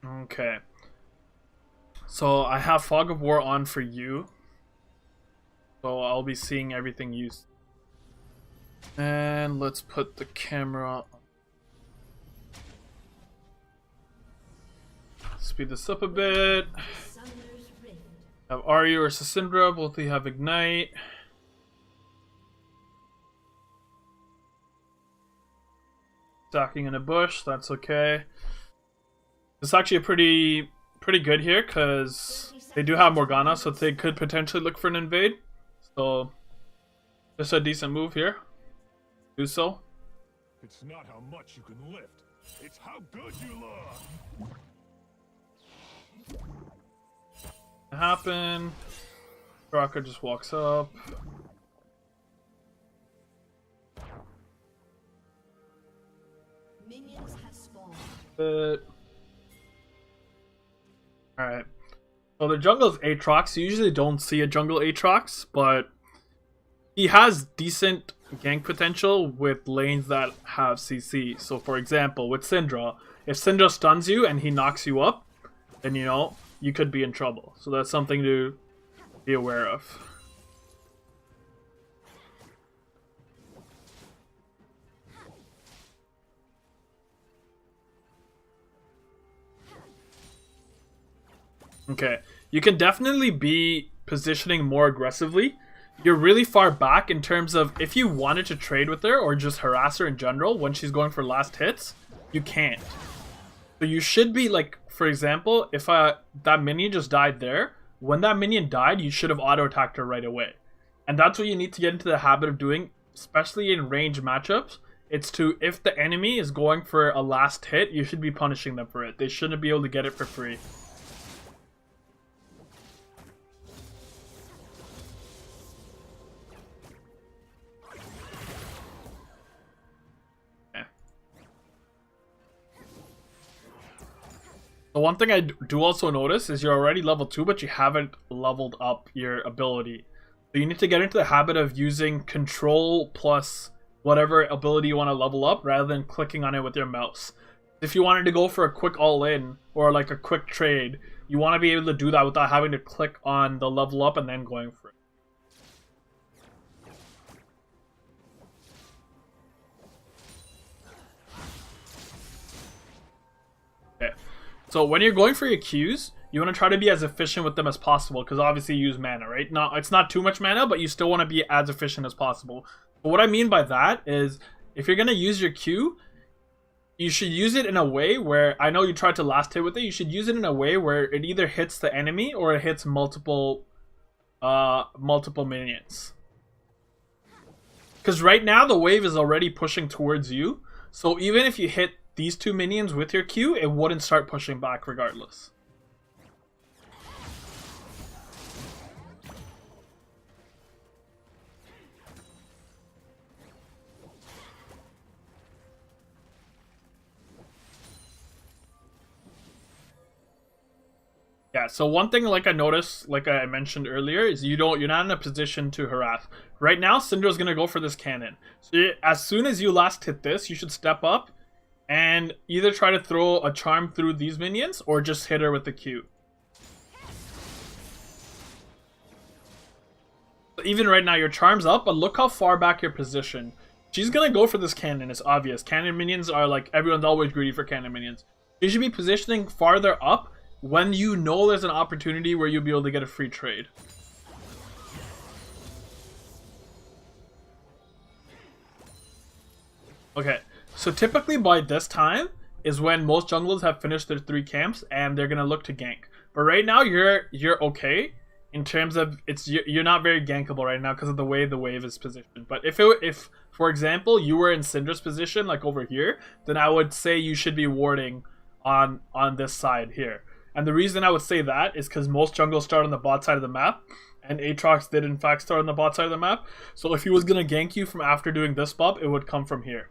Okay. So I have Fog of War on for you. So I'll be seeing everything you. And let's put the camera on. Speed this up a bit. Have Ahri or Syndra, both of you have Ignite. Stacking in a bush, that's okay. It's actually a pretty good here because they do have Morgana, so they could potentially look for an invade. So just a decent move here. Do so. It's not how much you can lift, it's how good you look. Happen. Rocker just walks up. Minions have spawned. Alright. So the jungle is Aatrox. You usually don't see a jungle Aatrox, but he has decent gank potential with lanes that have CC. So for example, with Syndra, if Syndra stuns you and he knocks you up, then you know, you could be in trouble. So that's something to be aware of. Okay, you can definitely be positioning more aggressively. You're really far back in terms of if you wanted to trade with her or just harass her in general when she's going for last hits, you can't. So you should be like, for example, if that minion just died there, when that minion died, you should have auto-attacked her right away. And that's what you need to get into the habit of doing, especially in range matchups. It's to, if the enemy is going for a last hit, you should be punishing them for it. They shouldn't be able to get it for free. The one thing I do also notice is you're already level 2, but you haven't leveled up your ability. So you need to get into the habit of using control plus whatever ability you want to level up rather than clicking on it with your mouse. If you wanted to go for a quick all-in or like a quick trade, you want to be able to do that without having to click on the level up and then going for it. Okay. So when you're going for your Qs, you want to try to be as efficient with them as possible because obviously you use mana, right? It's not too much mana, but you still want to be as efficient as possible. But what I mean by that is if you're going to use your Q, you should use it in a way where, I know you tried to last hit with it, you should use it in a way where it either hits the enemy or it hits multiple minions. Because right now the wave is already pushing towards you, so even if you hit these two minions with your Q, it wouldn't start pushing back regardless. Yeah, so one thing like I noticed, like I mentioned earlier, is you're not in a position to harass. Right now, Syndra's gonna go for this cannon. So as soon as you last hit this, you should step up and either try to throw a charm through these minions or just hit her with the Q. Even right now, your charm's up, but look how far back you're positioned. She's gonna go for this cannon, it's obvious. Cannon minions are like, everyone's always greedy for cannon minions. You should be positioning farther up when you know there's an opportunity where you'll be able to get a free trade. Okay, so typically by this time is when most junglers have finished their 3 camps and they're gonna look to gank. But right now you're okay in terms of you're not very gankable right now because of the way the wave is positioned. But if for example you were in Syndra's position like over here, then I would say you should be warding on this side here. And the reason I would say that is because most jungles start on the bot side of the map, and Aatrox did in fact start on the bot side of the map. So if he was gonna gank you from after doing this buff, it would come from here.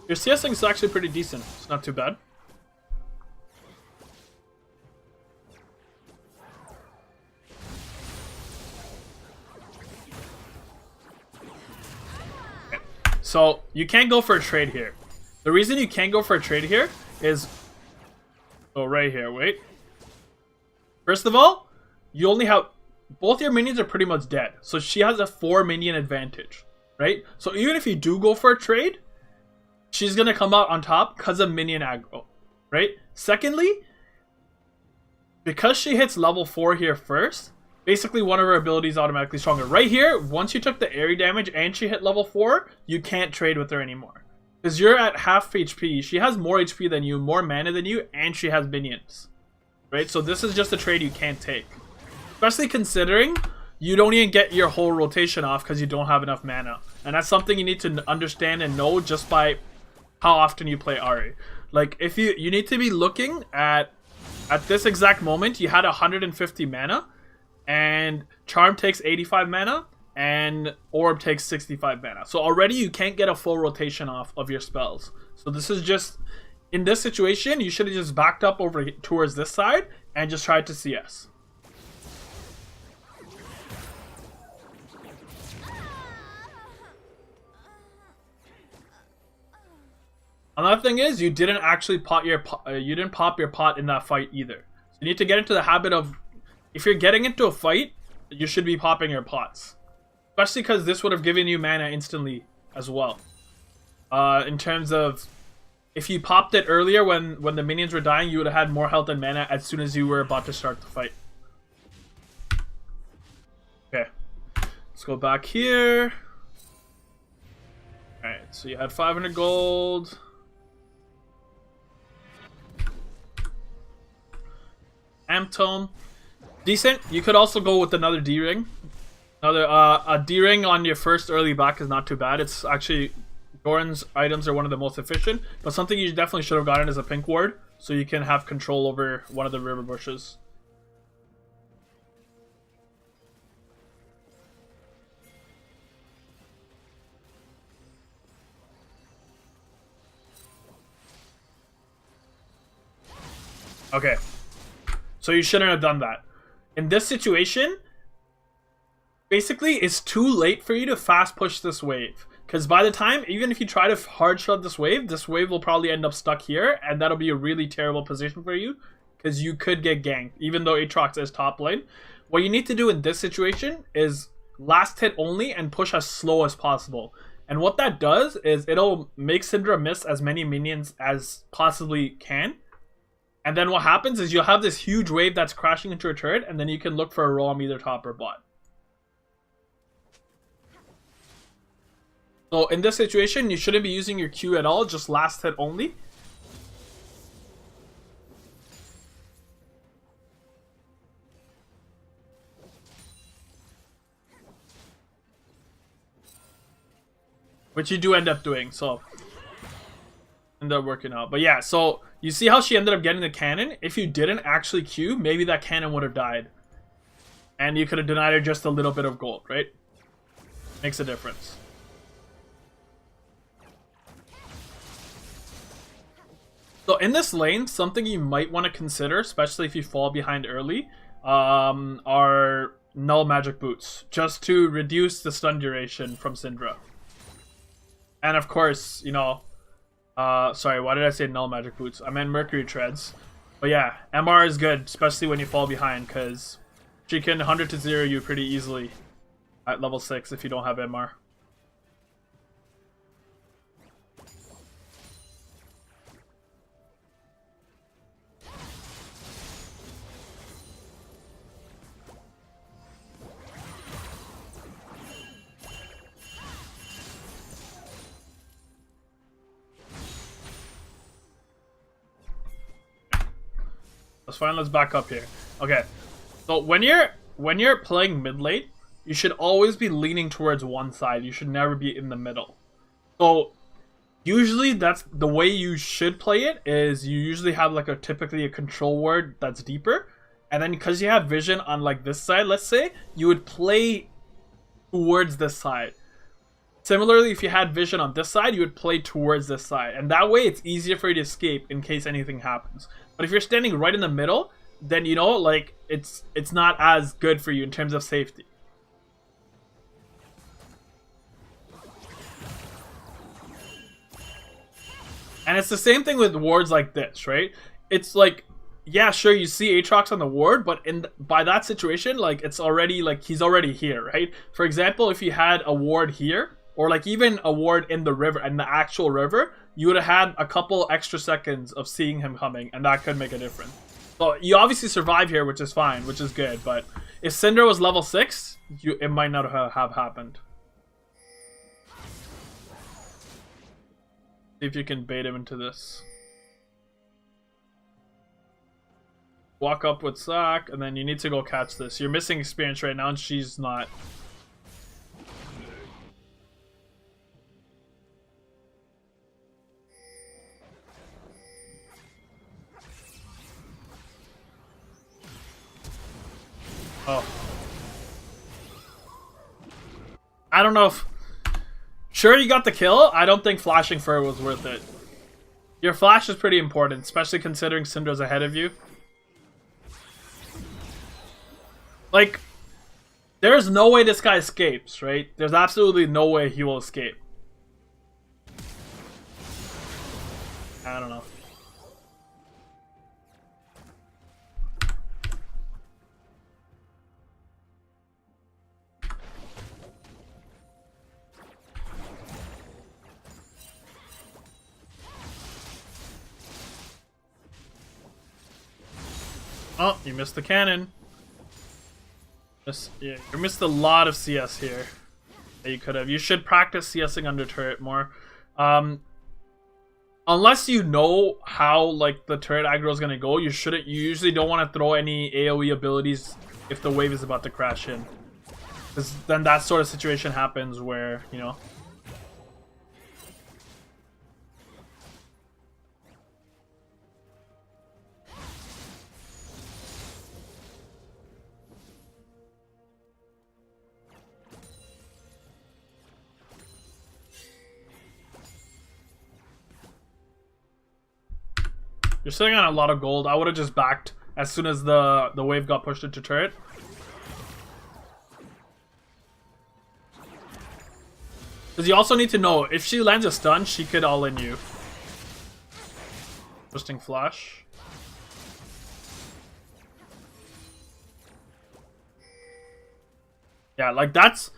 Your CSing is actually pretty decent. It's not too bad. Okay. So you can't go for a trade here. The reason you can't go for a trade here is... Oh, right here. Wait. First of all, you only have... Both your minions are pretty much dead. So she has a 4 minion advantage. Right? So even if you do go for a trade, she's going to come out on top because of minion aggro. Right? Secondly, because she hits level 4 here first, basically one of her abilities is automatically stronger. Right here, once you took the Ahri damage and she hit level 4, you can't trade with her anymore. Because you're at half HP. She has more HP than you, more mana than you, and she has minions. Right? So this is just a trade you can't take. Especially considering you don't even get your whole rotation off because you don't have enough mana. And that's something you need to understand and know just by how often you play Ahri. Like, if you need to be looking at this exact moment, you had 150 mana, and Charm takes 85 mana, and Orb takes 65 mana. So already you can't get a full rotation off of your spells. So this is just, in this situation, you should have just backed up over towards this side and just tried to CS. Another thing is, you didn't actually pop your pot in that fight either. So you need to get into the habit of, if you're getting into a fight, you should be popping your pots. Especially because this would have given you mana instantly as well. In terms of, if you popped it earlier when the minions were dying, you would have had more health and mana as soon as you were about to start the fight. Okay, let's go back here. Alright, so you had 500 gold. Amtone, decent. You could also go with another D-ring. A D-ring on your first early back is not too bad. It's actually, Doran's items are one of the most efficient, but something you definitely should have gotten is a pink ward, so you can have control over one of the river bushes. Okay. So you shouldn't have done that. In this situation, basically, it's too late for you to fast push this wave. Because by the time, even if you try to hard shove this wave will probably end up stuck here. And that'll be a really terrible position for you. Because you could get ganked, even though Aatrox is top lane. What you need to do in this situation is last hit only and push as slow as possible. And what that does is it'll make Syndra miss as many minions as possibly can. And then what happens is you'll have this huge wave that's crashing into a turret, and then you can look for a roam either top or bot. So in this situation, you shouldn't be using your Q at all, just last hit only. Which you do end up doing, so end up working out. But yeah, so you see how she ended up getting the cannon? If you didn't actually Q, maybe that cannon would have died. And you could have denied her just a little bit of gold, right? Makes a difference. So in this lane, something you might want to consider, especially if you fall behind early, are null magic boots. Just to reduce the stun duration from Syndra. And of course, you know, sorry, why did I say null magic boots? I meant mercury treads. But yeah, MR is good, especially when you fall behind, because she can 100 to 0 you pretty easily at level 6 if you don't have MR. That's fine, let's back up here. Okay, so when you're playing mid lane, you should always be leaning towards one side. You should never be in the middle. So usually that's the way you should play it, is you usually have like typically a control ward that's deeper, and then because you have vision on like this side, let's say, you would play towards this side. Similarly, if you had vision on this side, you would play towards this side. And that way, it's easier for you to escape in case anything happens. But if you're standing right in the middle, then, you know, like, it's not as good for you in terms of safety. And it's the same thing with wards like this, right? It's like, yeah, sure, you see Aatrox on the ward, but by that situation, like, it's already, like, he's already here, right? For example, if you had a ward here, or like even a ward in the river, in the actual river, you would have had a couple extra seconds of seeing him coming, and that could make a difference. So you obviously survive here, which is fine, which is good, but if Syndra was level 6, it might not have happened. See if you can bait him into this. Walk up with Zac, and then you need to go catch this. You're missing experience right now, and she's not. Oh. I don't know if... Sure, you got the kill. I don't think flashing for it was worth it. Your flash is pretty important, especially considering Syndra's ahead of you. Like, there's no way this guy escapes, right? There's absolutely no way he will escape. I don't know. Oh, you missed the cannon. Yeah, you missed a lot of CS here that you could have. You should practice CSing under turret more. Unless you know how like the turret aggro is gonna go, you shouldn't. You usually don't want to throw any AoE abilities if the wave is about to crash in, because then that sort of situation happens where, you know. You're sitting on a lot of gold. I would have just backed as soon as the wave got pushed into turret. Because you also need to know, if she lands a stun, she could all-in you. Interesting flash. Yeah, like that's...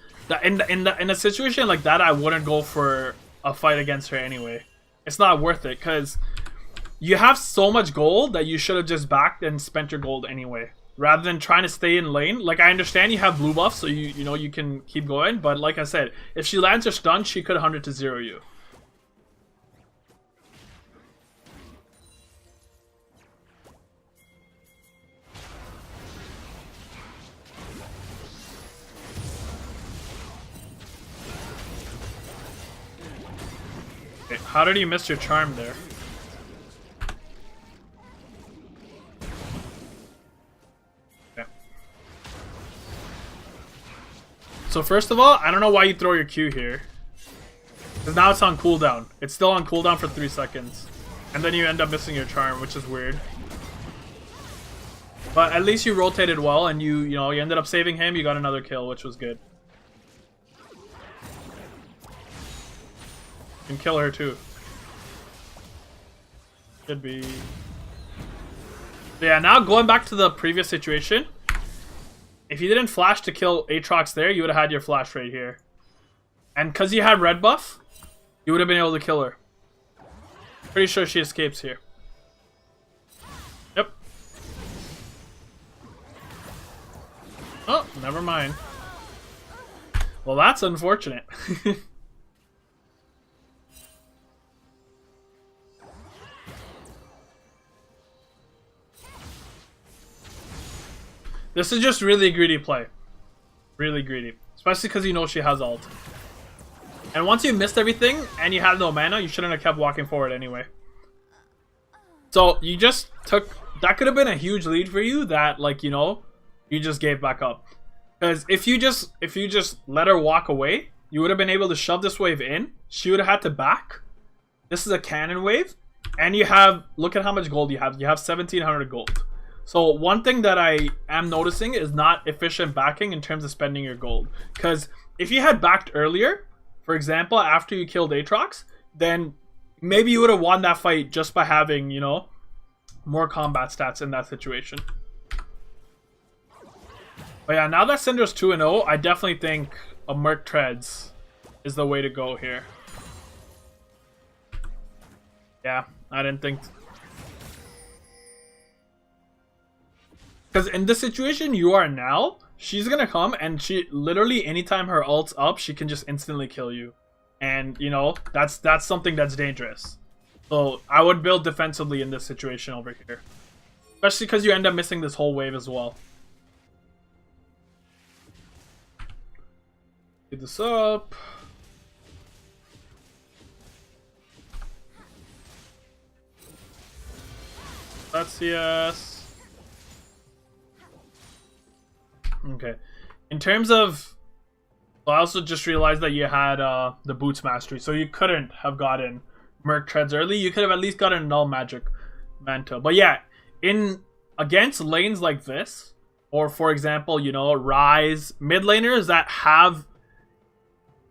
In a situation like that, I wouldn't go for a fight against her anyway. It's not worth it, because... You have so much gold that you should have just backed and spent your gold anyway, rather than trying to stay in lane. Like, I understand you have blue buff, so you know you can keep going, but like I said, if she lands her stun, she could 100 to 0 you. Okay, how did you miss your charm there? So first of all, I don't know why you throw your Q here. Because now it's on cooldown. It's still on cooldown for 3 seconds. And then you end up missing your charm, which is weird. But at least you rotated well, and you ended up saving him. You got another kill, which was good. You can kill her too. Should be... Yeah, now going back to the previous situation. If you didn't flash to kill Aatrox there, you would have had your flash right here. And because you had red buff, you would have been able to kill her. Pretty sure she escapes here. Yep. Oh, never mind. Well, that's unfortunate. This is just really greedy play. Really greedy. Especially because you know she has ult. And once you missed everything and you had no mana, you shouldn't have kept walking forward anyway. So you just took... That could have been a huge lead for you that, like, you know, you just gave back up. Because if you just let her walk away, you would have been able to shove this wave in. She would have had to back. This is a cannon wave. And you have, look at how much gold you have. You have 1,700 gold. So one thing that I am noticing is not efficient backing in terms of spending your gold. Because if you had backed earlier, for example, after you killed Aatrox, then maybe you would have won that fight just by having, you know, more combat stats in that situation. But yeah, now that Syndra's 2-0, I definitely think a Merc Treads is the way to go here. Yeah, I didn't think... Because in the situation you are now, she's gonna come and she literally anytime her ult's up, she can just instantly kill you. And you know, that's something that's dangerous. So I would build defensively in this situation over here. Especially because you end up missing this whole wave as well. Get this up. That's yes. Okay. In terms of... I also just realized that you had the Boots Mastery, so you couldn't have gotten Merc Treads early. You could have at least gotten Null Magic Mantle. But yeah, in against lanes like this, or for example, you know, Rise, mid laners that have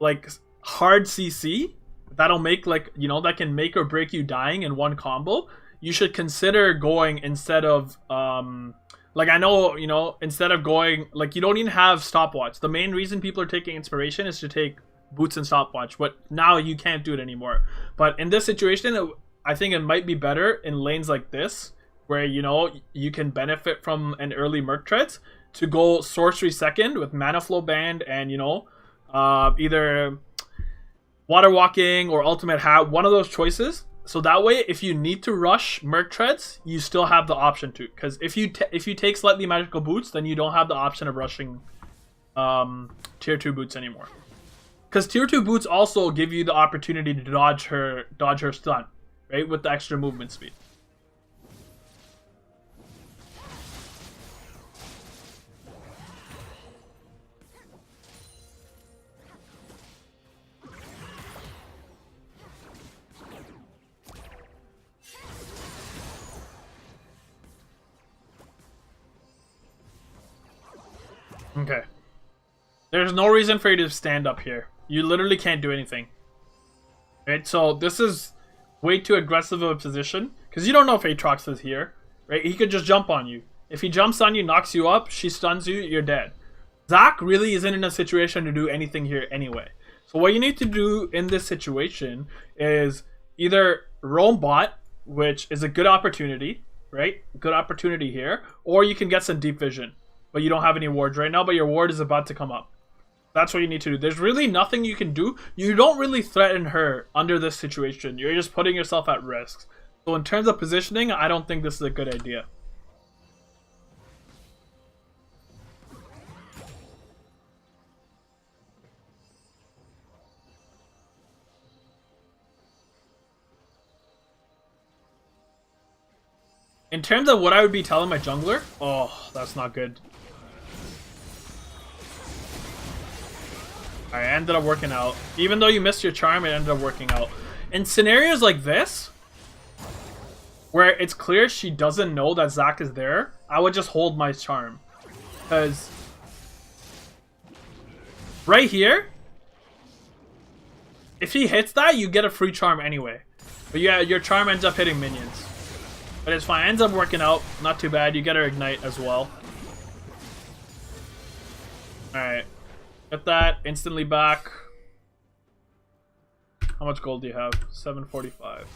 like hard CC, that'll make like, you know, that can make or break you dying in one combo, you should consider going instead of... like, I know, you know, instead of going... Like, you don't even have Stopwatch. The main reason people are taking Inspiration is to take Boots and Stopwatch. But now you can't do it anymore. But in this situation, I think it might be better in lanes like this, where, you know, you can benefit from an early Merc Treads, to go Sorcery second with Mana Flow Band and, you know, either Water Walking or Ultimate Hat. One of those choices. So that way, if you need to rush Merc Treads, you still have the option to. Because if you take Slightly Magical Boots, then you don't have the option of rushing Tier 2 Boots anymore. Because Tier 2 Boots also give you the opportunity to dodge her stun, right? With the extra movement speed. Okay. There's no reason for you to stand up here. You literally can't do anything. Right? So this is way too aggressive of a position. Because you don't know if Aatrox is here. Right? He could just jump on you. If he jumps on you, knocks you up, she stuns you, you're dead. Zac really isn't in a situation to do anything here anyway. So what you need to do in this situation is either roam bot, which is a good opportunity. Right? Good opportunity here. Or you can get some deep vision. But you don't have any wards right now, but your ward is about to come up. That's what you need to do. There's really nothing you can do. You don't really threaten her under this situation. You're just putting yourself at risk. So in terms of positioning, I don't think this is a good idea. In terms of what I would be telling my jungler, oh, that's not good. Alright, it ended up working out. Even though you missed your charm, it ended up working out. In scenarios like this, where it's clear she doesn't know that Zac is there, I would just hold my charm. Because right here, if he hits that, you get a free charm anyway. But yeah, your charm ends up hitting minions. But it's fine, it ends up working out. Not too bad, you get her ignite as well. Alright. Get that, instantly back. How much gold do you have? 745.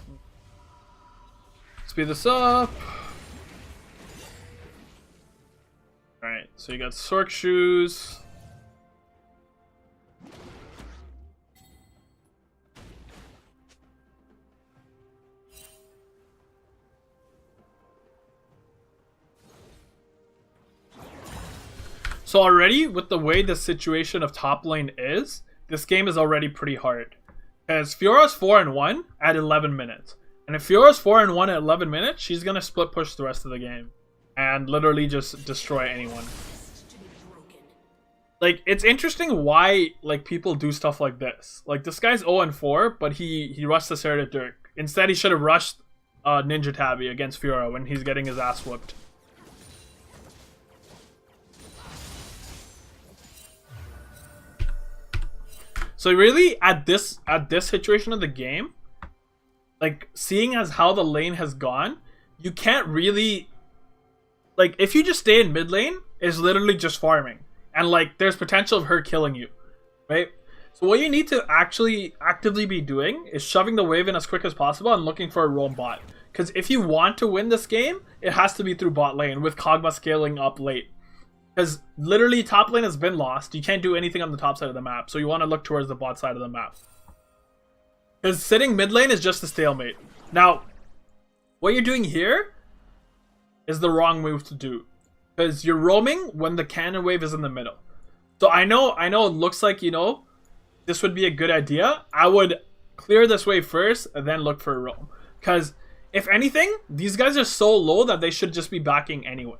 Speed this up. Alright, so you got Sorc Shoes. So already, with the way the situation of top lane is, this game is already pretty hard. Because Fiora's 4-1 at 11 minutes. And if Fiora's 4-1 at 11 minutes, she's going to split push the rest of the game. And literally just destroy anyone. Like, it's interesting why, like, people do stuff like this. Like, this guy's 0-4, but he rushed the Sarah Dirk. Instead, he should have rushed Ninja Tabby against Fiora when he's getting his ass whooped. So really, at this situation of the game, like, seeing as how the lane has gone, you can't really, like, if you just stay in mid lane, it's literally just farming. And, like, there's potential of her killing you, right? So what you need to actually actively be doing is shoving the wave in as quick as possible and looking for a roam bot. Because if you want to win this game, it has to be through bot lane with Kog'Maw scaling up late. Because literally top lane has been lost. You can't do anything on the top side of the map. So you want to look towards the bot side of the map. Because sitting mid lane is just a stalemate. Now, what you're doing here is the wrong move to do. Because you're roaming when the cannon wave is in the middle. So I know it looks like, you know, this would be a good idea. I would clear this wave first and then look for a roam. Because if anything, these guys are so low that they should just be backing anyway.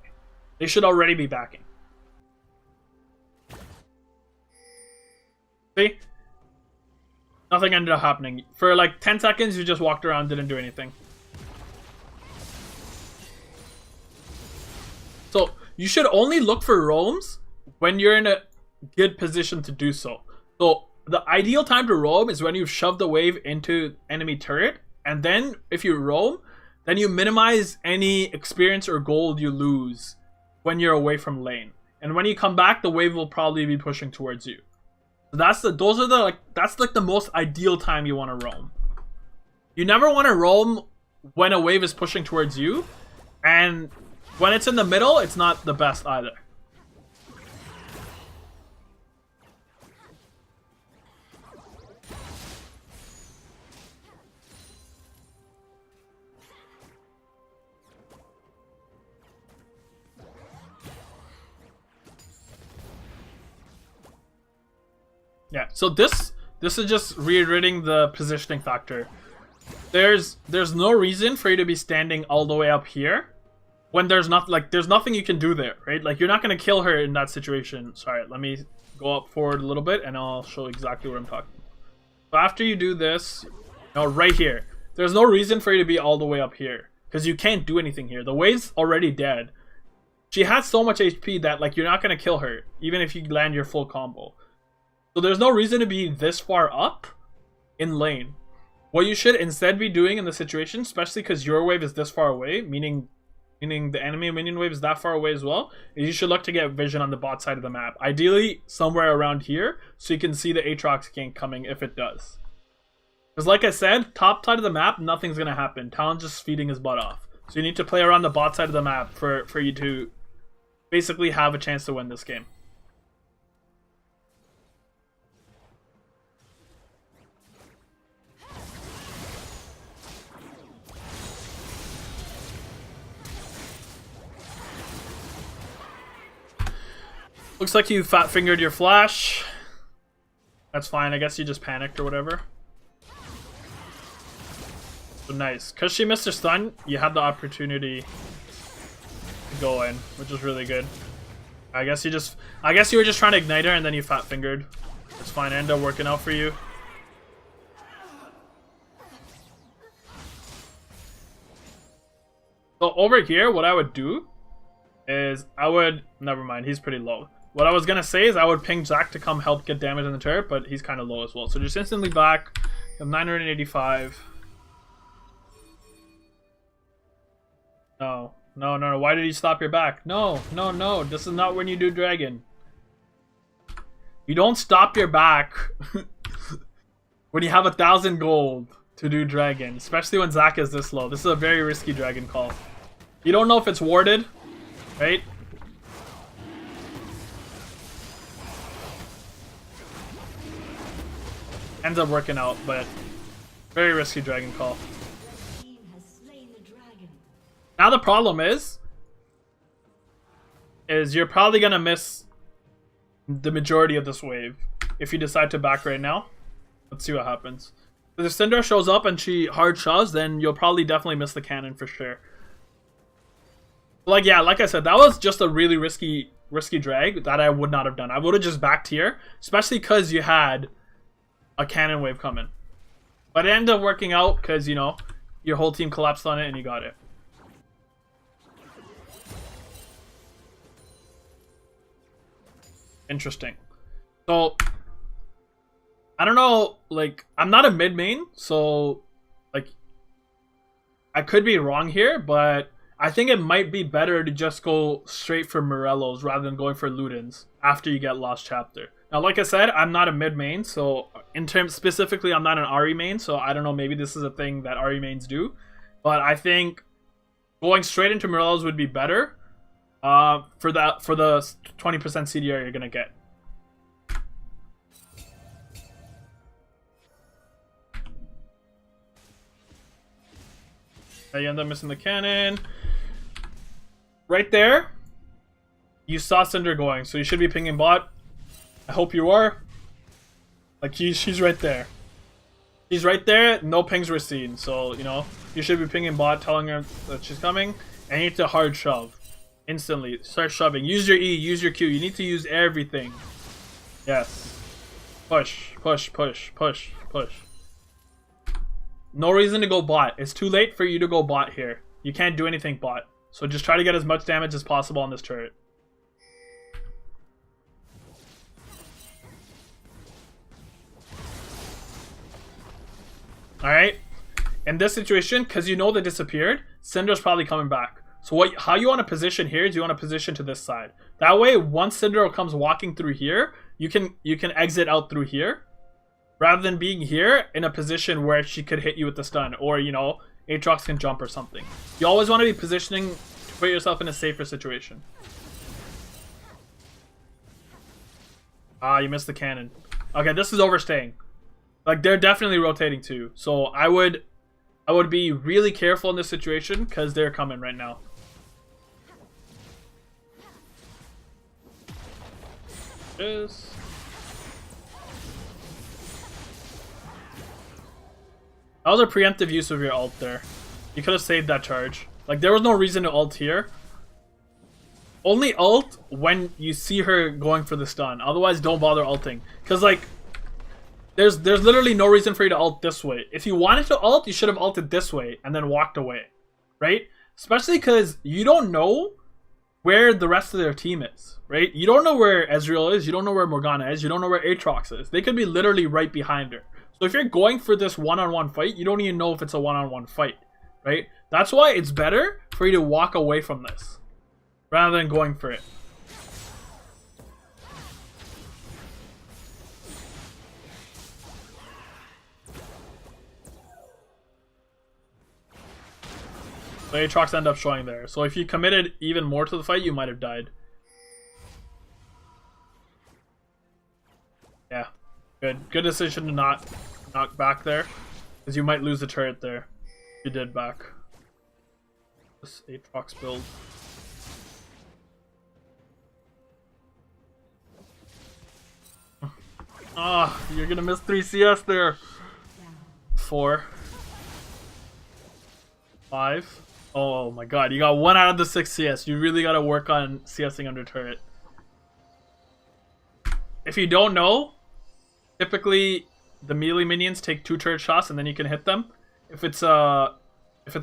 They should already be backing. See? Nothing ended up happening. For like 10 seconds, you just walked around, didn't do anything. So, you should only look for roams when you're in a good position to do so. So, the ideal time to roam is when you've shoved the wave into enemy turret. And then, if you roam, then you minimize any experience or gold you lose when you're away from lane. And when you come back, the wave will probably be pushing towards you. That's like the most ideal time you want to roam. You never want to roam when a wave is pushing towards you, and when it's in the middle, it's not the best either. Yeah, so this is just reiterating the positioning factor. There's no reason for you to be standing all the way up here when there's nothing you can do there, right? Like, you're not gonna kill her in that situation. Sorry, let me go up forward a little bit and I'll show exactly what I'm talking about. So after you do this, right here, there's no reason for you to be all the way up here because you can't do anything here. The wave's already dead. She has so much HP that, like, you're not gonna kill her even if you land your full combo. So there's no reason to be this far up in lane. What you should instead be doing in the situation, especially because your wave is this far away, meaning the enemy minion wave is that far away as well, is you should look to get vision on the bot side of the map. Ideally, somewhere around here, so you can see the Aatrox gank coming if it does. Because like I said, top side of the map, nothing's going to happen. Talon's just feeding his butt off. So you need to play around the bot side of the map for you to basically have a chance to win this game. Looks like you fat-fingered your flash. That's fine. I guess you just panicked or whatever. So nice. Because she missed her stun, you had the opportunity to go in, which is really good. I guess you were just trying to ignite her and then you fat-fingered. It's fine. It ended up working out for you. So over here, what I would do is never mind, he's pretty low. What I was gonna say is I would ping Zac to come help get damage in the turret, but he's kind of low as well. So just instantly back. You have 985. No. Why did you stop your back? No. This is not when you do dragon. You don't stop your back when you have 1,000 gold to do dragon, especially when Zac is this low. This is a very risky dragon call. You don't know if it's warded, right? Ends up working out, but very risky dragon call. Now the problem is you're probably gonna miss the majority of this wave if you decide to back right now. Let's see what happens. If Syndra shows up and she hard shoves, then you'll probably definitely miss the cannon for sure. Like, yeah, like I said, that was just a really risky risky drag that I would not have done. I would have just backed here, especially because you had a cannon wave coming. But it ended up working out because, you know, your whole team collapsed on it and you got it. Interesting. So, I don't know, like, I'm not a mid main, so, like, I could be wrong here, but I think it might be better to just go straight for Morellos rather than going for Ludens after you get Lost Chapter. Now, like I said, I'm not a mid main, so in terms specifically, I'm not an Ahri main, so I don't know, maybe this is a thing that Ahri mains do, but I think going straight into Morellos would be better for the 20% CDR you're gonna get. You end up missing the cannon. Right there, you saw Syndra going, so you should be pinging bot. I hope you are. Like, she's right there. She's right there, no pings were seen, so, you know, you should be pinging bot, telling her that she's coming, and you need to hard shove. Instantly. Start shoving. Use your E, use your Q. You need to use everything. Yes. Push, push, push, push, push. No reason to go bot. It's too late for you to go bot here. You can't do anything bot. So just try to get as much damage as possible on this turret. Alright? In this situation, because you know they disappeared, Syndra's probably coming back. So how you want to position here is you want to position to this side. That way, once Syndra comes walking through here, you can exit out through here. Rather than being here in a position where she could hit you with the stun, or, you know, Aatrox can jump or something. You always want to be positioning to put yourself in a safer situation. Ah, you missed the cannon. Okay, this is overstaying. Like, they're definitely rotating too. So I would be really careful in this situation because they're coming right now. This. That was a preemptive use of your ult there. You could have saved that charge. Like, there was no reason to ult here. Only ult when you see her going for the stun. Otherwise, don't bother ulting. Because, like, there's literally no reason for you to ult this way. If you wanted to ult, you should have ulted this way and then walked away. Right? Especially because you don't know where the rest of their team is. Right? You don't know where Ezreal is. You don't know where Morgana is. You don't know where Aatrox is. They could be literally right behind her. So if you're going for this one-on-one fight, you don't even know if it's a one-on-one fight, right? That's why it's better for you to walk away from this rather than going for it. So Aatrox ended up showing there. So if you committed even more to the fight, you might have died. Yeah. Good decision to not knock back there, because you might lose the turret there. You did back. This Aatrox build. Ah, you're gonna miss 3 CS there. 4. 5. Oh my god, you got 1 out of the 6 CS. You really gotta work on CSing under turret. If you don't know, typically the melee minions take 2 turret shots and then you can hit them. If it's a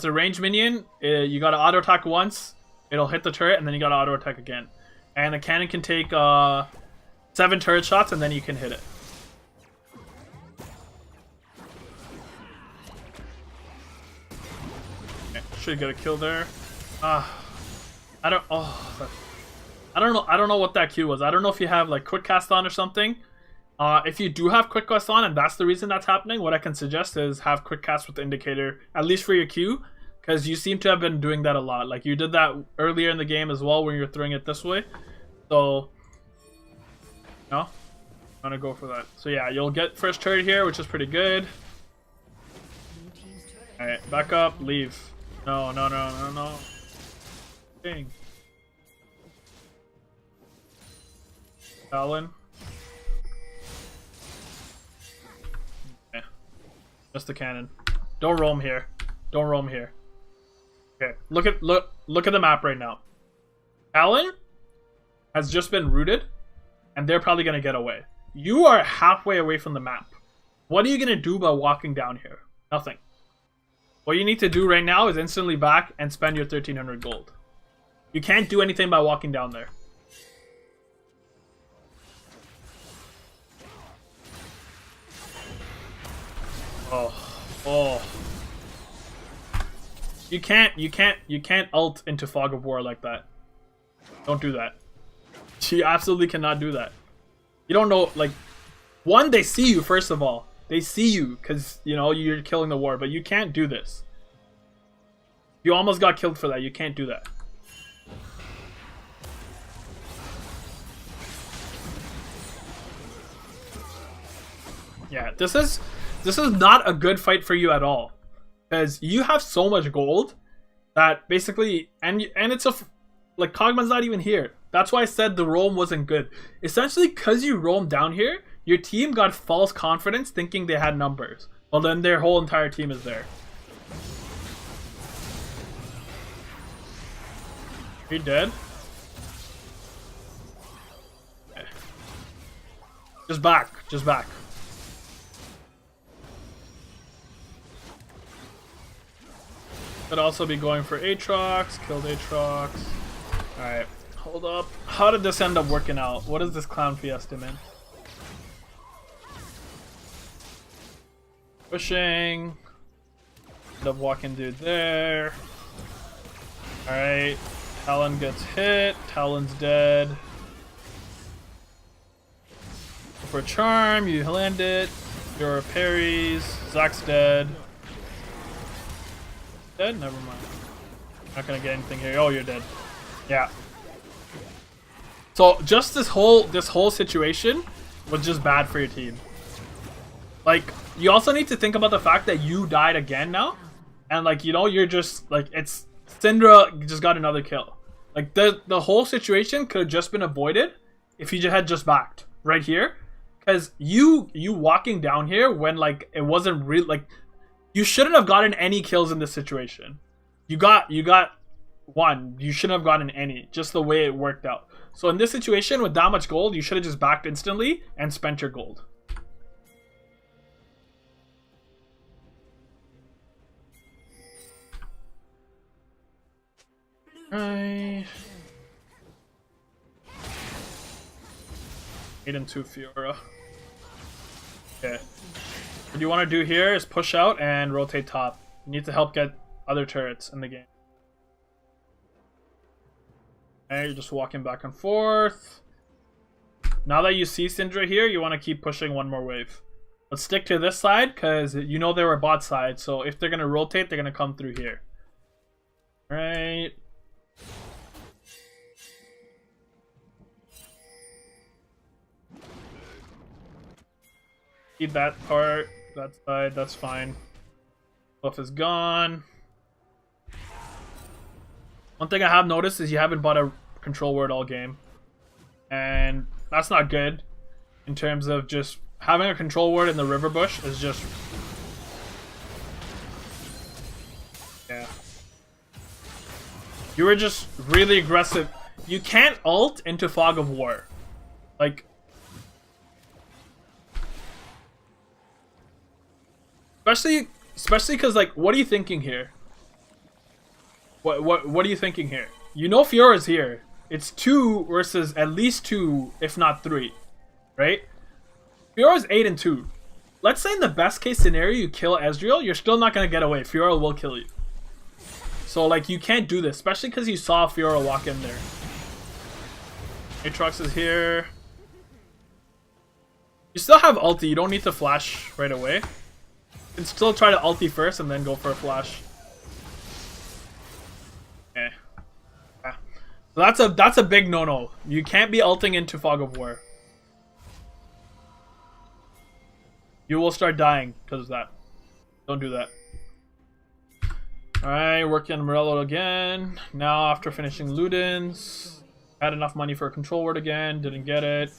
ranged minion, you gotta auto attack once, it'll hit the turret, and then you gotta auto attack again. And the cannon can take 7 turret shots and then you can hit it. Okay, should get a kill there. I don't know what that Q was. I don't know if you have like quick cast on or something. If you do have quick cast on and that's the reason that's happening, what I can suggest is have quick cast with the indicator, at least for your Q, because you seem to have been doing that a lot. Like, you did that earlier in the game as well when you're throwing it this way. So, no, I'm gonna go for that. So yeah, you'll get first turret here, which is pretty good. Alright, back up, leave. No. Dang. Talon. Just the cannon. Don't roam here. Don't roam here. Okay. Look at the map right now. Talon has just been rooted, and they're probably going to get away. You are halfway away from the map. What are you going to do by walking down here? Nothing. What you need to do right now is instantly back and spend your 1300 gold. You can't do anything by walking down there. Oh. You can't ult into Fog of War like that. Don't do that. You absolutely cannot do that. You don't know, like, one, they see you, first of all. They see you, because, you know, you're killing the war, but you can't do this. You almost got killed for that. You can't do that. Yeah, this is not a good fight for you at all, because you have so much gold that basically, and it's like Cogman's not even here. That's why I said the roam wasn't good. Essentially, because you roamed down here, your team got false confidence thinking they had numbers. Well, then their whole entire team is there. Are you dead? Okay. Just back. Just back. Could also be going for Aatrox. Killed Aatrox. Alright. Hold up. How did this end up working out? What is this Clown Fiesta, man? Pushing. End up walking dude there. Alright. Talon gets hit. Talon's dead. Go for a charm. You land it. Your parries. Zack's dead. Dead? Never mind. Not gonna get anything here. Oh, you're dead. Yeah. So just this whole situation was just bad for your team. Like, you also need to think about the fact that you died again now, and like, you know, you're just like, it's Syndra just got another kill. Like, the whole situation could have just been avoided if you had just backed right here, because you walking down here when like it wasn't real, like, you shouldn't have gotten any kills in this situation. You got one. You shouldn't have gotten any, just the way it worked out. So in this situation with that much gold, you should have just backed instantly and spent your gold. Right. 8 and 2 Fiora. Okay. What you want to do here is push out and rotate top. You need to help get other turrets in the game. Okay, you're just walking back and forth. Now that you see Syndra here, you want to keep pushing one more wave. Let's stick to this side, because you know they were bot side, so if they're going to rotate, they're going to come through here. Right. Keep that part, that side, that's fine. Buff is gone. One thing I have noticed is you haven't bought a control word all game. And that's not good. In terms of just having a control word in the river bush is just... yeah. You were just really aggressive. You can't ult into Fog of War. Like... Especially because, like, what are you thinking here? What are you thinking here? You know Fiora's here. It's 2 versus at least 2, if not 3, right? Fiora's 8 and 2. Let's say in the best case scenario you kill Ezreal, you're still not gonna get away. Fiora will kill you. So like, you can't do this, especially because you saw Fiora walk in there. Aatrox is here. You still have ulti. You don't need to flash right away. You can still try to ulti first and then go for a flash. Okay. Yeah. So that's a big no-no. You can't be ulting into Fog of War. You will start dying because of that. Don't do that. Alright, working on Morello again. Now after finishing Ludens, had enough money for a control word again, didn't get it.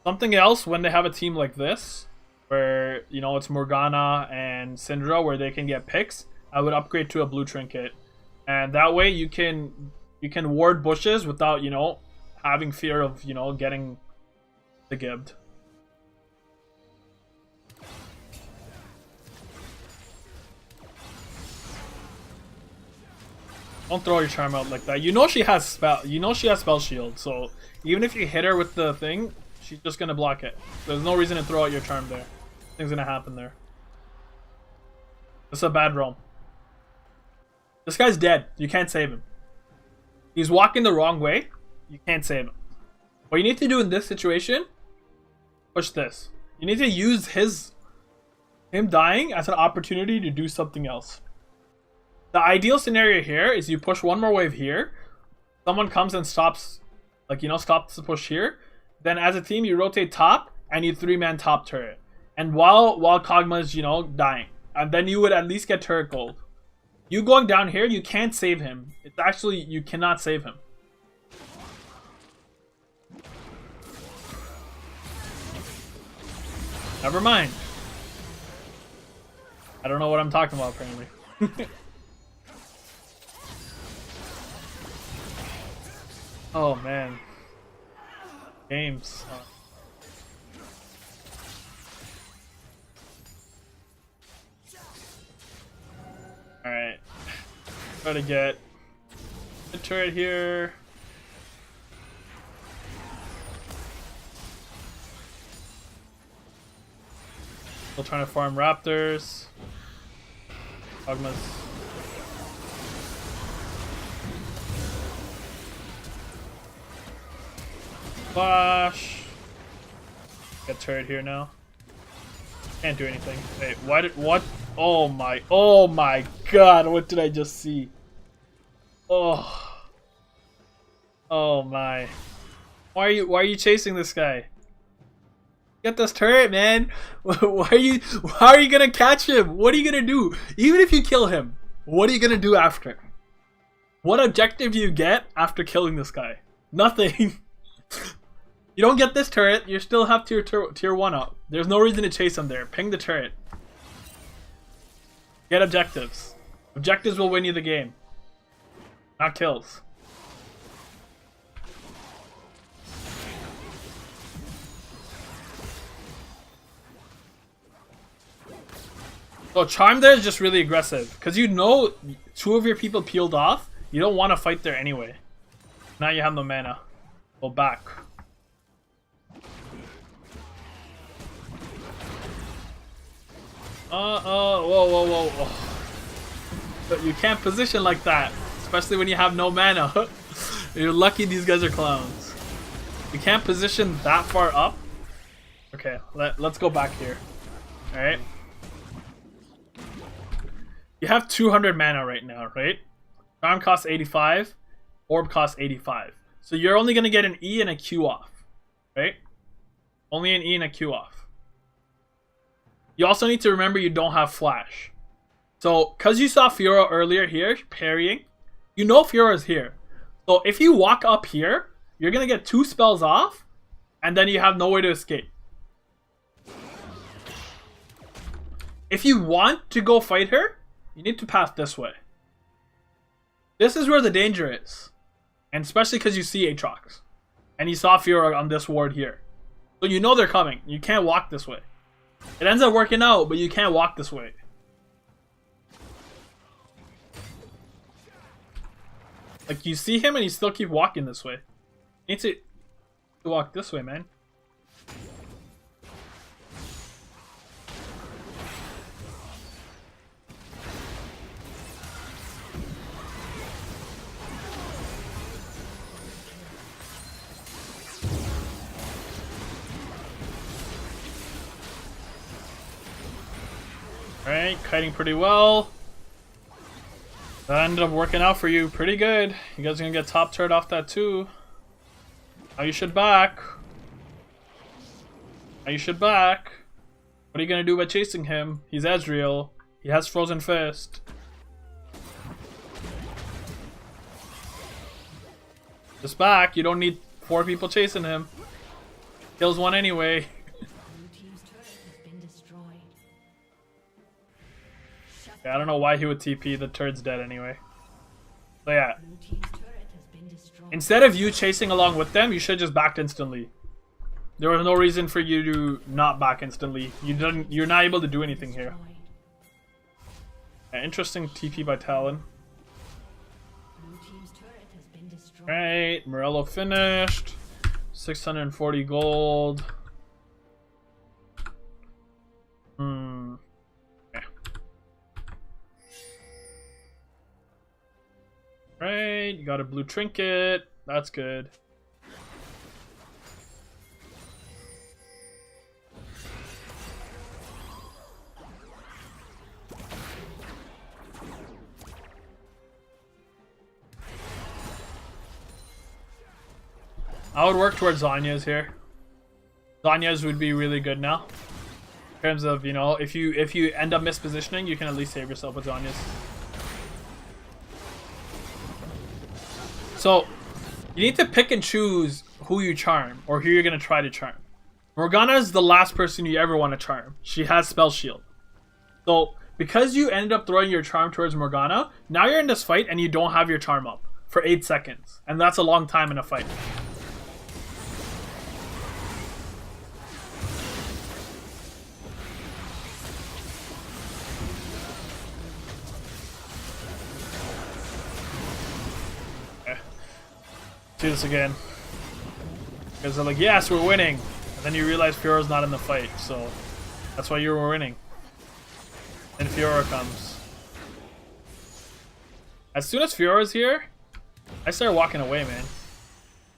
Something else when they have a team like this, where, you know, it's Morgana and Syndra, where they can get picks, I would upgrade to a blue trinket. And that way you can you can ward bushes without, you know, having fear of, you know, getting the gibbed. Don't throw your charm out like that. You know she has spell shield, so even if you hit her with the thing, she's just gonna block it. There's no reason to throw out your charm there. Nothing's gonna happen there. This is a bad roam. This guy's dead. You can't save him. He's walking the wrong way. You can't save him. What you need to do in this situation, push this. You need to use him dying as an opportunity to do something else. The ideal scenario here is you push one more wave here. Someone comes and stops, like, you know, stops the push here. Then as a team, you rotate top and you 3-man top turret. And while Kog'Maw is, you know, dying. And then you would at least get turret gold. You going down here, you can't save him. It's actually, you cannot save him. Never mind. I don't know what I'm talking about, apparently. Oh, man. Games. Alright. Try to get a turret here. Still trying to farm raptors. Kog'Maw's. Flash. Got turret here now. Can't do anything. Wait, what? Oh my god, what did I just see? Oh my. Why are you chasing this guy? Get this turret, man. How are you gonna catch him? What are you gonna do? Even if you kill him, what are you gonna do after? What objective do you get after killing this guy? Nothing. You don't get this turret, you still have tier 1 up. There's no reason to chase him there. Ping the turret. Get objectives. Objectives will win you the game. Not kills. So charm there is just really aggressive. Because you know 2 of your people peeled off. You don't want to fight there anyway. Now you have no mana. Go back. Whoa. But you can't position like that. Especially when you have no mana. You're lucky these guys are clowns. You can't position that far up. Okay, let's go back here. Alright. You have 200 mana right now, right? Charm costs 85. Orb costs 85. So you're only going to get an E and a Q off. Right? Only an E and a Q off. You also need to remember you don't have flash. So, because you saw Fiora earlier here, parrying, you know Fiora is here. So, if you walk up here, you're going to get 2 spells off, and then you have no way to escape. If you want to go fight her, you need to pass this way. This is where the danger is. And especially because you see Aatrox. And you saw Fiora on this ward here. So you know they're coming. You can't walk this way. It ends up working out, but you can't walk this way. Like, you see him and you still keep walking this way. You need to walk this way, man. Alright, kiting pretty well. That ended up working out for you pretty good. You guys are gonna get top turret off that too. Now you should back. Now you should back. What are you gonna do by chasing him? He's Ezreal. He has Frozen Fist. Just back. You don't need 4 people chasing him. Kills 1 anyway. Yeah, I don't know why he would TP. The turret's dead anyway. So yeah. Instead of you chasing along with them, you should just backed instantly. There was no reason for you to not back instantly. You're not able to do anything here. Yeah, interesting TP by Talon. Right, Morello finished. 640 gold. Okay. Right, you got a blue trinket. That's good. I would work towards Zanya's here. Zanya's would be really good now. In terms of, you know, if you end up mispositioning, you can at least save yourself with Zanya's. So, you need to pick and choose who you charm, or who you're going to try to charm. Morgana is the last person you ever want to charm. She has Spell Shield. So, because you ended up throwing your charm towards Morgana, now you're in this fight and you don't have your charm up for 8 seconds. And that's a long time in a fight. Do this again. Because they're like, yes, we're winning. And then you realize Fiora's not in the fight, so that's why you were winning. And Fiora comes. As soon as Fiora's here, I start walking away, man.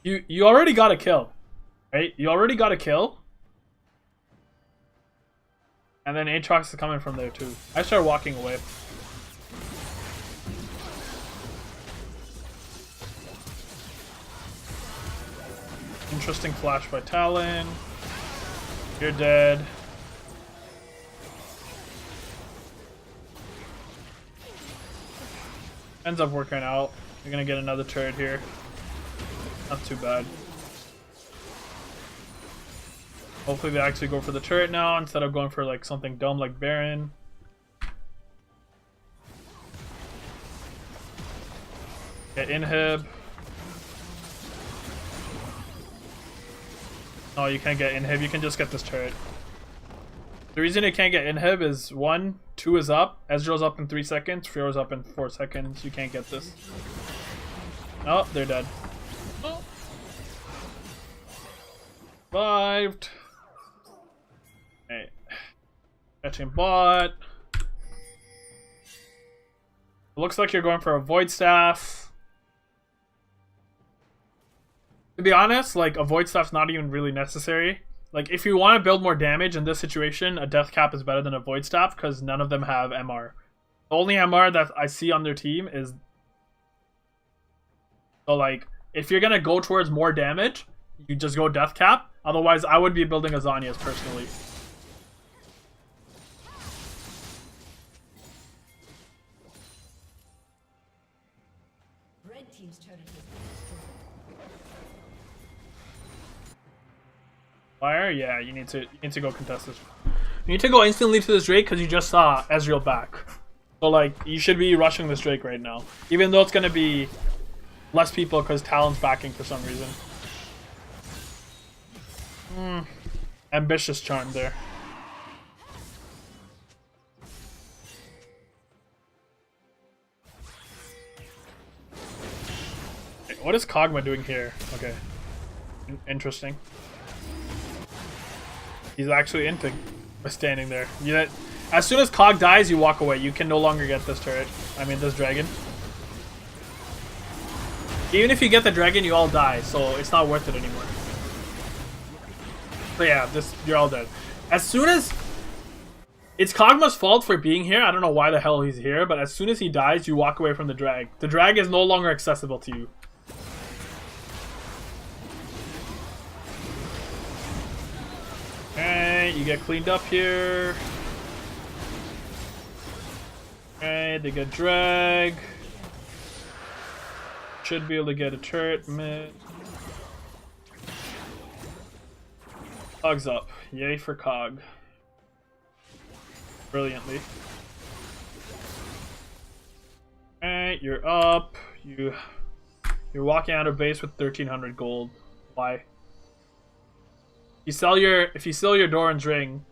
You already got a kill. Right? You already got a kill. And then Aatrox is coming from there too. I start walking away. Interesting flash by Talon. You're dead. Ends up working out. You're gonna get another turret here. Not too bad. Hopefully they actually go for the turret now instead of going for like something dumb like Baron. Get inhib. No, you can't get inhib, you can just get this turret. The reason you can't get inhib is 1, 2 is up, Ezreal's up in 3 seconds, Fiora's up in 4 seconds, you can't get this. Oh, they're dead. Oh. Survived. Hey. Catching bot. Looks like you're going for a Void Staff. To be honest, like, a Void Staff's not even really necessary. Like, if you want to build more damage in this situation, a Death Cap is better than a Void Staff, because none of them have MR. The only MR that I see on their team is... So, like, if you're gonna go towards more damage, you just go Death Cap. Otherwise, I would be building a Zanya's, personally. Red team's turret has been destroyed. Fire? Yeah, you need to go contest this. You need to go instantly to this Drake because you just saw Ezreal back. So like, you should be rushing this Drake right now. Even though it's gonna be less people because Talon's backing for some reason. Ambitious charm there. What is Kog'Maw doing here? Okay. Interesting. He's actually into standing there. As soon as Cog dies, you walk away. You can no longer get this turret. I mean, this dragon. Even if you get the dragon, you all die, so it's not worth it anymore. But yeah, you're all dead. As soon as... It's Kog'Maw's fault for being here. I don't know why the hell he's here, but as soon as he dies, you walk away from the drag. The drag is no longer accessible to you. Alright, you get cleaned up here. Alright, they get drag. Should be able to get a turret mid. Cog's up. Yay for Cog. Brilliantly. Alright, you're up. You You're walking out of base with 1,300 gold. Why? If you sell your Doran's ring,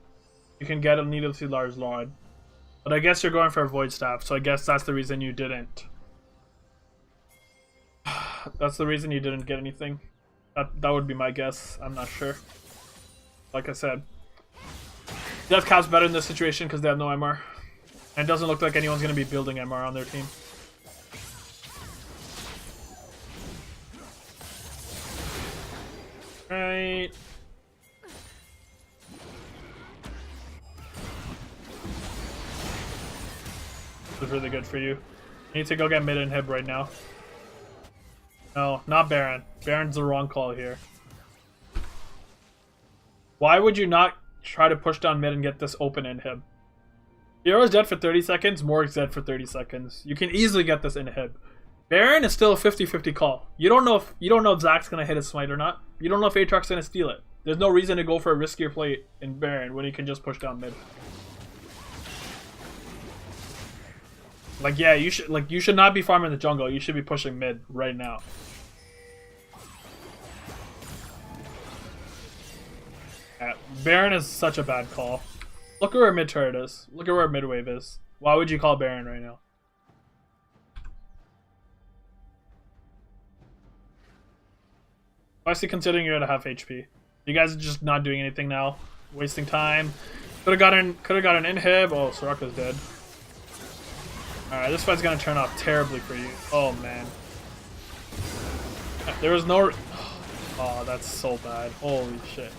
you can get a needlessly large rod. But I guess you're going for a void staff, so I guess that's the reason you didn't. That's the reason you didn't get anything. That would be my guess. I'm not sure. Like I said, Death Cap's better in this situation because they have no MR. And it doesn't look like anyone's going to be building MR on their team. Right. This is really good for you. You need to go get mid inhib right now. No, not Baron. Baron's the wrong call here. Why would you not try to push down mid and get this open inhib? Hero's dead for 30 seconds, Morg's dead for 30 seconds. You can easily get this inhib. Baron is still a 50-50 call. You don't know if Zach's gonna hit his smite or not. You don't know if Aatrox's gonna steal it. There's no reason to go for a riskier play in Baron when he can just push down mid. Like, yeah, you should not be farming the jungle. You should be pushing mid right now. Yeah, Baron is such a bad call. Look at where mid turret is. Look at where mid wave is. Why would you call Baron right now? Especially considering you're at a half HP. You guys are just not doing anything now. Wasting time. Could have got an inhib. Oh, Soraka's dead. Alright, this fight's gonna turn out terribly for you. Oh man. There was no... Oh, that's so bad. Holy shit.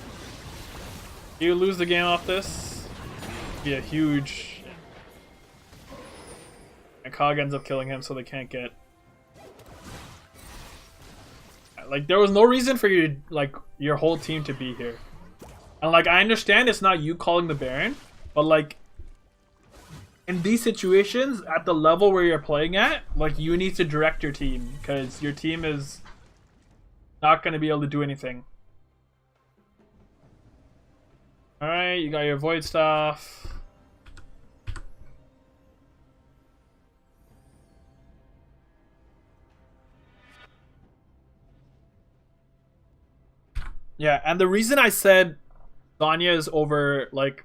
You lose the game off this, it'd be a huge... And Cog ends up killing him so they can't get... Like, there was no reason for you, like, your whole team to be here. And, like, I understand it's not you calling the Baron, but, like, in these situations, at the level where you're playing at, like, you need to direct your team, because your team is not going to be able to do anything. Alright, you got your void staff. Yeah, and the reason I said Zanya is over, like,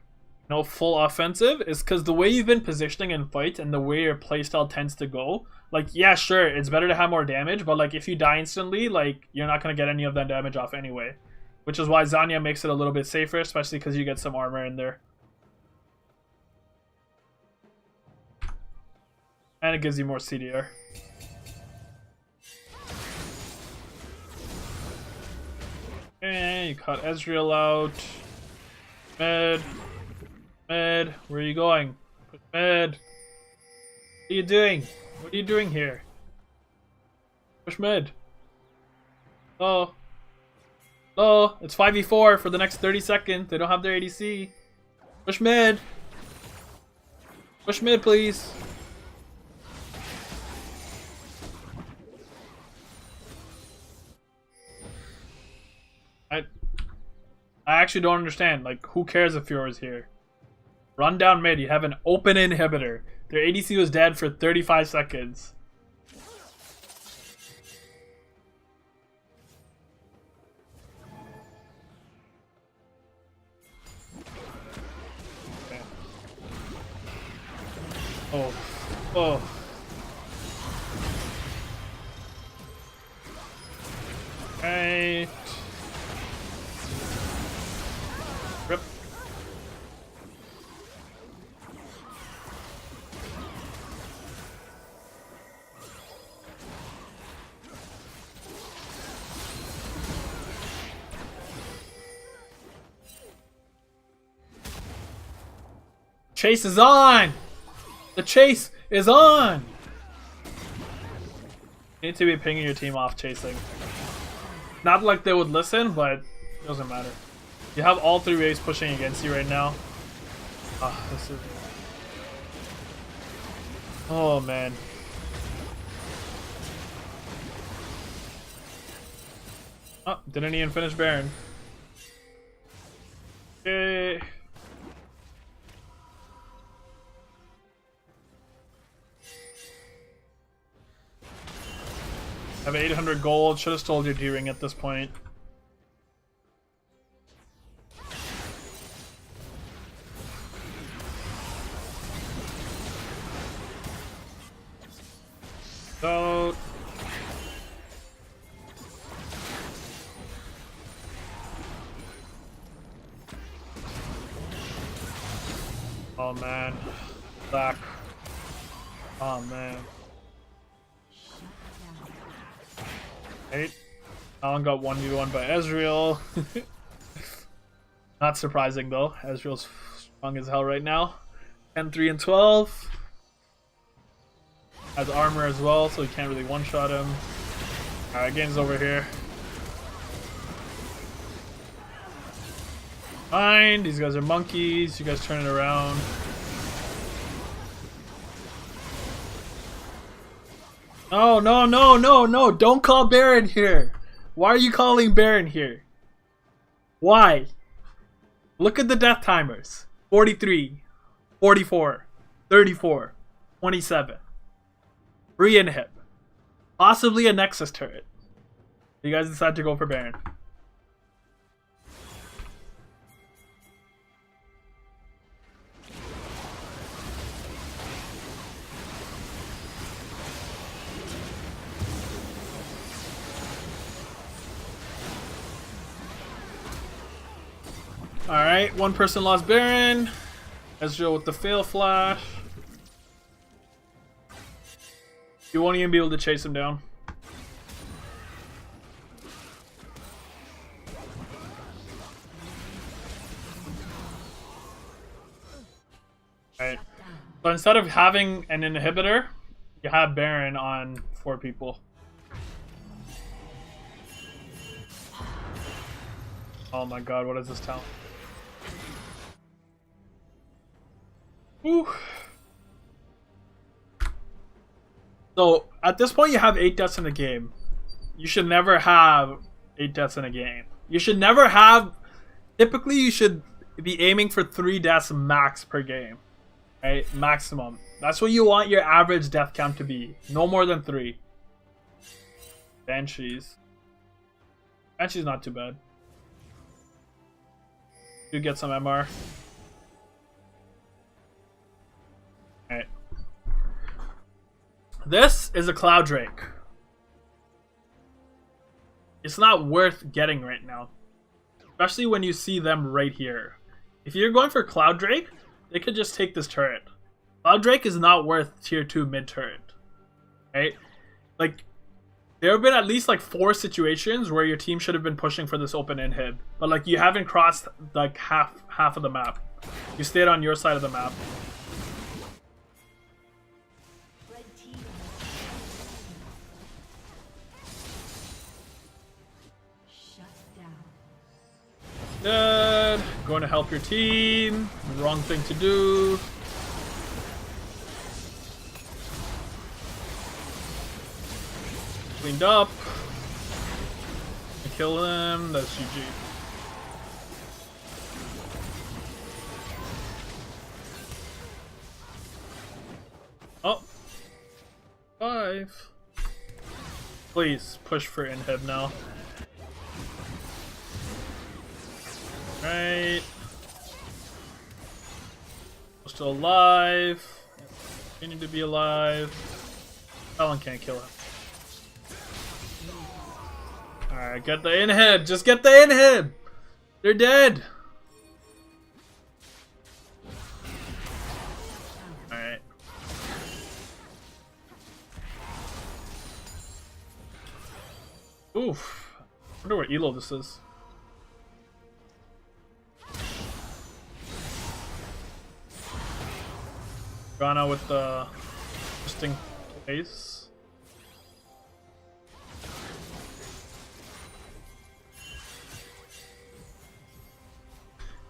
you know, full offensive is because the way you've been positioning in fights and the way your playstyle tends to go, like, yeah, sure, it's better to have more damage, but, like, if you die instantly, like, you're not going to get any of that damage off anyway. Which is why Zanya makes it a little bit safer, especially because you get some armor in there. And it gives you more CDR. Okay, you caught Ezreal out. Mid. Mid. Where are you going? Push mid. What are you doing? What are you doing here? Push mid. Oh. Oh, it's 5v4 for the next 30 seconds. They don't have their ADC. Push mid. Push mid, please. I actually don't understand. Like, who cares if Fiora is here? Run down mid. You have an open inhibitor. Their ADC was dead for 35 seconds. Okay. Oh. Oh. Right. Rip. Chase is on! The chase is on! You need to be pinging your team off chasing. Not like they would listen, but it doesn't matter. You have all three waves pushing against you right now. Ah, this is... Oh, man. Oh, didn't even finish Baron. Okay. have 800 gold. Should have stole your D-ring at this point. So... oh man. Back. Oh man. Eight. Alan got 1v1 by Ezreal. Not surprising though. Ezreal's strong as hell right now. 10, 3, and 12. Has armor as well, so he can't really one-shot him. Alright, game's over here. Fine, these guys are monkeys. You guys turn it around. No, no, no, no, no. Don't call Baron here. Why are you calling Baron here? Why? Look at the death timers. 43, 44, 34, 27. Re-inhib. Possibly a Nexus turret. You guys decide to go for Baron. Alright, one person lost Baron. Ezreal with the fail flash. You won't even be able to chase him down. Alright. So instead of having an inhibitor, you have Baron on 4 people. Oh my god, what is this town? Whew. So at this point you have 8 deaths in the game. You should never have 8 deaths in a game. You should never have... typically you should be aiming for 3 deaths max per game. Right? Maximum. That's what you want your average death count to be. No more than 3. Banshees. Banshee's not too bad. You get some MR. Alright. This is a Cloud Drake. It's not worth getting right now. Especially when you see them right here. If you're going for Cloud Drake, they could just take this turret. Cloud Drake is not worth tier 2 mid turret. Right? Like, there have been at least like 4 situations where your team should have been pushing for this open inhib. But like you haven't crossed like half of the map. You stayed on your side of the map. Good. Going to help your team. Wrong thing to do. Cleaned up. Kill him. That's GG. Oh. 5. Please push for inhib now. Right. Still alive. Continue to be alive. Talon can't kill him. Alright, get the inhib. Just get the inhib. They're dead. Alright. Oof. I wonder what elo this is. Ghana with the interesting place.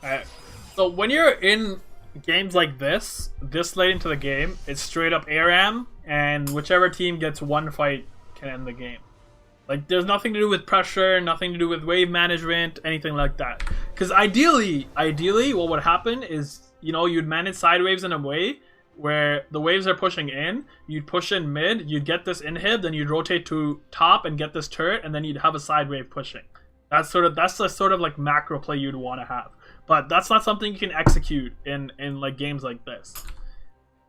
Alright, so when you're in games like this late into the game, it's straight up ARAM, and whichever team gets one fight can end the game. Like, there's nothing to do with pressure, nothing to do with wave management, anything like that. Because ideally, what would happen is, you know, you'd manage side waves in a way where the waves are pushing in, you'd push in mid, you'd get this inhib, then you'd rotate to top and get this turret, and then you'd have a side wave pushing. That's the sort of like macro play you'd want to have. But that's not something you can execute in like games like this.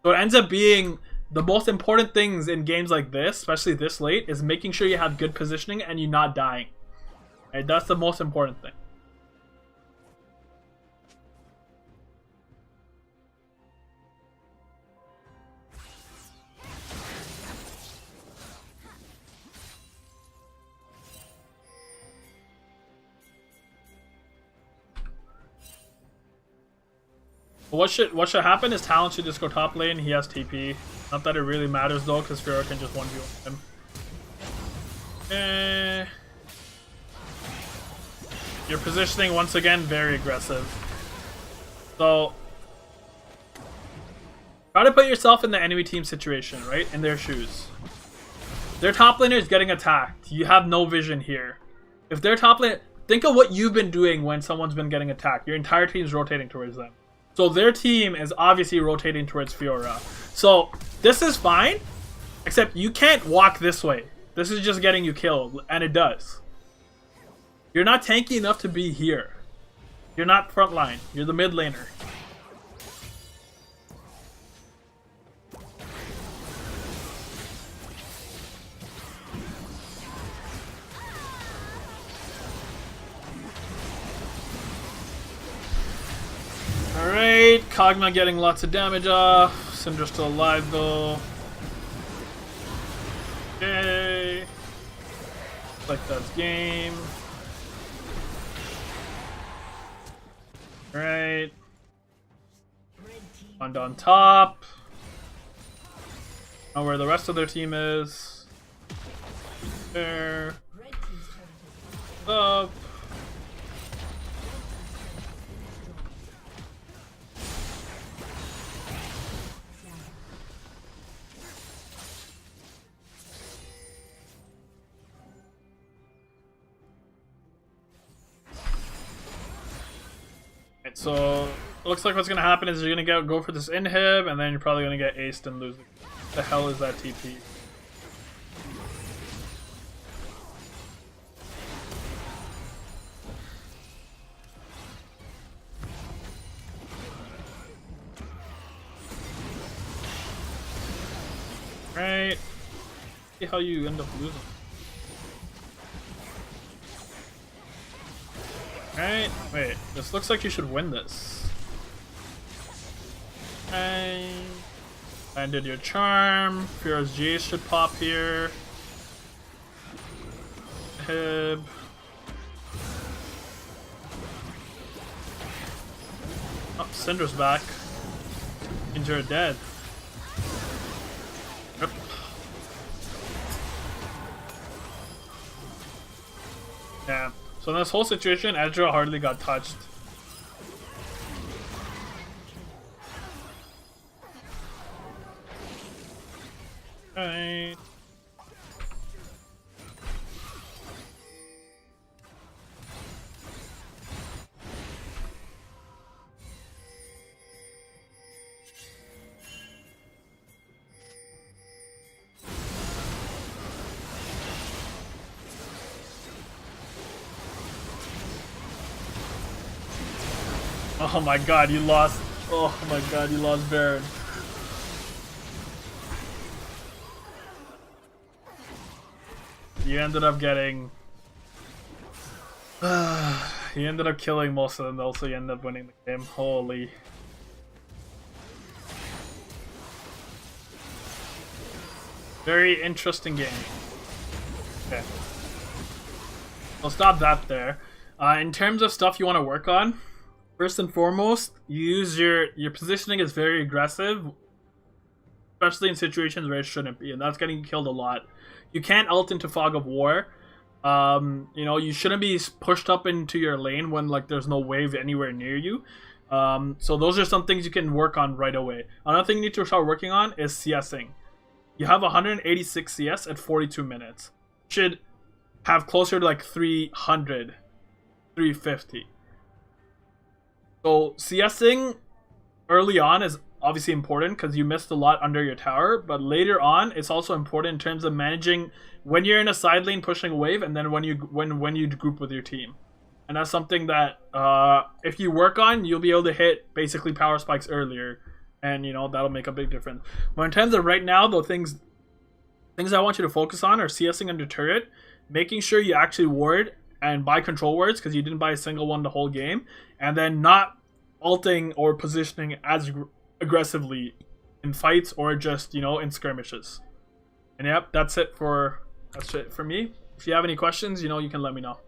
So it ends up being the most important things in games like this, especially this late, is making sure you have good positioning and you're not dying. Right? That's the most important thing. What should happen is Talon should just go top lane. He has TP. Not that it really matters though, because Pharaoh can just 1v1 him. Your positioning once again very aggressive. So try to put yourself in the enemy team situation, right? In their shoes. Their top laner is getting attacked. You have no vision here. If their top lane, think of what you've been doing when someone's been getting attacked. Your entire team's rotating towards them. So their team is obviously rotating towards Fiora. So this is fine, except you can't walk this way. This is just getting you killed, and it does. You're not tanky enough to be here. You're not frontline. You're the mid laner. Alright, Kog'Maw getting lots of damage off. Syndra's still alive though. Okay. Like that's game. Alright. On top. Know where the rest of their team is. There. Up. So it looks like what's gonna happen is you're gonna go for this inhib, and then you're probably gonna get aced and lose. What the hell is that TP? Right. See how you end up losing. Alright, wait, this looks like you should win this. Okay. Landed your charm. Fear's Jace should pop here. Hib. Oh, Syndra's back. Means you're dead. Yep. Yeah. So in this whole situation, Ezreal hardly got touched. Alright. Oh my god, you lost. Oh my god, you lost Baron. You ended up getting. You ended up killing most of them, also you ended up winning the game. Holy. Very interesting game. Okay. I'll stop that there. In terms of stuff you want to work on, first and foremost, you use your positioning is very aggressive, especially in situations where it shouldn't be, and that's getting you killed a lot. You can't ult into Fog of War. You know, you shouldn't be pushed up into your lane when like there's no wave anywhere near you. So those are some things you can work on right away. Another thing you need to start working on is CSing. You have 186 CS at 42 minutes. Should have closer to like 300, 350. So CSing early on is obviously important because you missed a lot under your tower, but later on it's also important in terms of managing when you're in a side lane pushing a wave, and then when you group with your team. And that's something that if you work on, you'll be able to hit basically power spikes earlier, and you know that'll make a big difference. But in terms of right now, the things I want you to focus on are CSing under turret, making sure you actually ward and buy control wards because you didn't buy a single one the whole game, and then not ulting or positioning as aggressively in fights or just, you know, in skirmishes. And yep, that's it for me. If you have any questions, you know, you can let me know.